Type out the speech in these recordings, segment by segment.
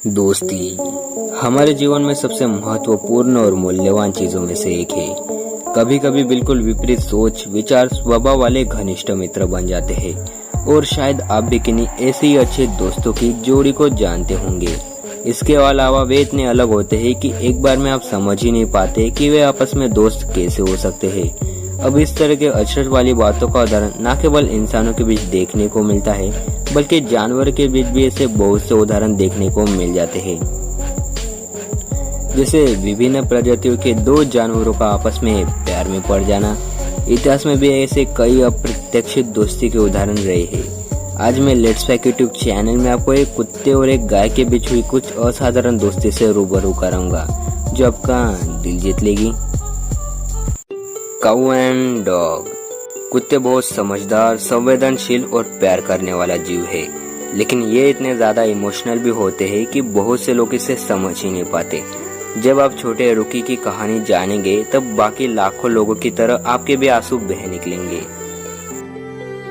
दोस्ती हमारे जीवन में सबसे महत्वपूर्ण और मूल्यवान चीजों में से एक है। कभी कभी बिल्कुल विपरीत सोच विचार स्वभाव वाले घनिष्ठ मित्र बन जाते हैं और शायद आप भी किन्हीं ऐसे ही अच्छे दोस्तों की जोड़ी को जानते होंगे। इसके अलावा वे इतने अलग होते हैं कि एक बार में आप समझ ही नहीं पाते कि वे आपस में दोस्त कैसे हो सकते हैं। अब इस तरह के अचरज वाली बातों का उदाहरण न केवल इंसानों के बीच देखने को मिलता है बल्कि जानवर के बीच भी ऐसे बहुत से उदाहरण देखने को मिल जाते हैं। जैसे विभिन्न प्रजातियों के दो जानवरों का आपस में प्यार में पड़ जाना। इतिहास में भी ऐसे कई अप्रत्याशित दोस्ती के उदाहरण रहे हैं। आज मैं लेट्स फैक्ट यूट्यूब चैनल में आपको एक कुत्ते और एक गाय के बीच हुई कुछ असाधारण दोस्ती से रूबरू कराऊंगा जो आपका दिल जीत लेगी। काऊ एंड डॉग। कुत्ते बहुत समझदार, संवेदनशील और प्यार करने वाला जीव है, लेकिन ये इतने ज्यादा इमोशनल भी होते हैं कि बहुत से लोग इसे समझ ही नहीं पाते। जब आप छोटे रुकी की कहानी जानेंगे तब बाकी लाखों लोगों की तरह आपके भी आंसू बह निकलेंगे।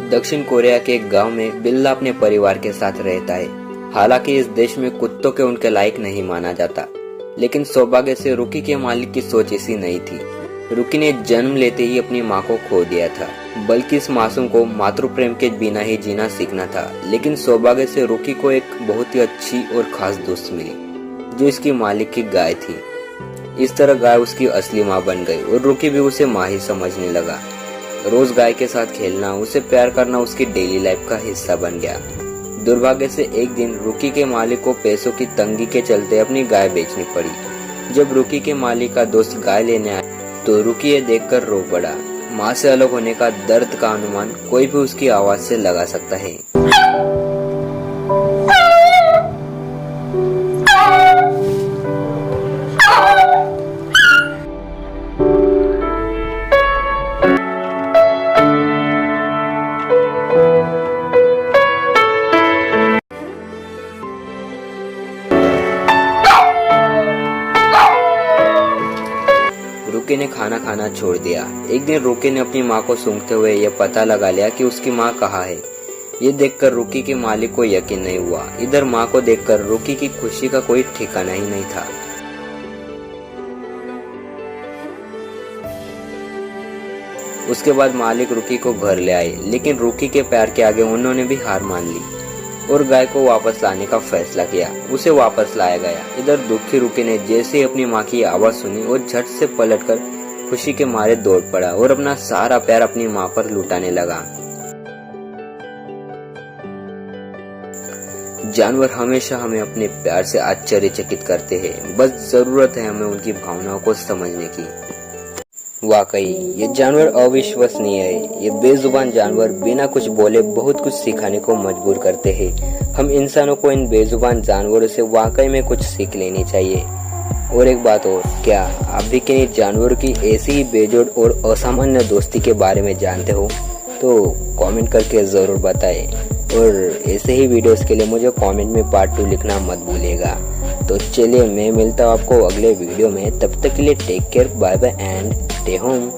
दक्षिण कोरिया के एक गांव में बिल्ला अपने परिवार के साथ रहता है। हालांकि इस देश में कुत्तों के उनके लायक नहीं माना जाता, लेकिन सौभाग्य से रुकी के मालिक की सोच ऐसी नहीं थी। रुकी ने जन्म लेते ही अपनी माँ को खो दिया था, बल्कि इस मासूम को मातृ प्रेम के बिना ही जीना सीखना था। लेकिन सौभाग्य से रुकी को एक बहुत ही अच्छी और खास दोस्त मिली जो इसकी मालिक की गाय थी। इस तरह गाय उसकी असली माँ बन गई और रुकी भी उसे माँ ही समझने लगा। रोज गाय के साथ खेलना, उसे प्यार करना उसकी डेली लाइफ का हिस्सा बन गया। दुर्भाग्य से एक दिन रुकी के मालिक को पैसों की तंगी के चलते अपनी गाय बेचनी पड़ी। जब रुकी के मालिक का दोस्त गाय लेने आया तो रुकी ये देखकर रो पड़ा। माँ से अलग होने का दर्द का अनुमान कोई भी उसकी आवाज से लगा सकता है। रुकी ने खाना खाना छोड़ दिया। एक दिन रुकी ने अपनी माँ को सूंघते हुए यह पता लगा लिया कि उसकी माँ कहाँ है। ये देखकर रुकी के मालिक को यकीन नहीं हुआ। इधर माँ को देखकर रुकी की खुशी का कोई ठिकाना ही नहीं था। उसके बाद मालिक रुकी को घर ले आए, लेकिन रुकी के प्यार के आगे उन्होंने भी हार मान ली और गाय को वापस लाने का फैसला किया। उसे वापस लाया गया। इधर दुखी रुकी ने जैसे ही अपनी माँ की आवाज सुनी और झट से पलटकर खुशी के मारे दौड़ पड़ा और अपना सारा प्यार अपनी माँ पर लुटाने लगा। जानवर हमेशा हमें अपने प्यार से आश्चर्यचकित करते हैं, बस जरूरत है हमें उनकी भावनाओं को समझने की। वाकई ये जानवर अविश्वसनीय है। ये बेजुबान जानवर बिना कुछ बोले बहुत कुछ सिखाने को मजबूर करते हैं। हम इंसानों को इन बेजुबान जानवरों से वाकई में कुछ सीख लेनी चाहिए। और एक बात और, क्या आप भी किन्हीं जानवरों की ऐसी ही बेजोड़ और असामान्य दोस्ती के बारे में जानते हो? तो कमेंट करके जरूर बताएं। और ऐसे ही वीडियोस के लिए मुझे कमेंट में पार्ट 2 लिखना मत भूलिएगा। तो चलिए मैं मिलता हूँ आपको अगले वीडियो में। तब तक के लिए take care, bye bye and stay home.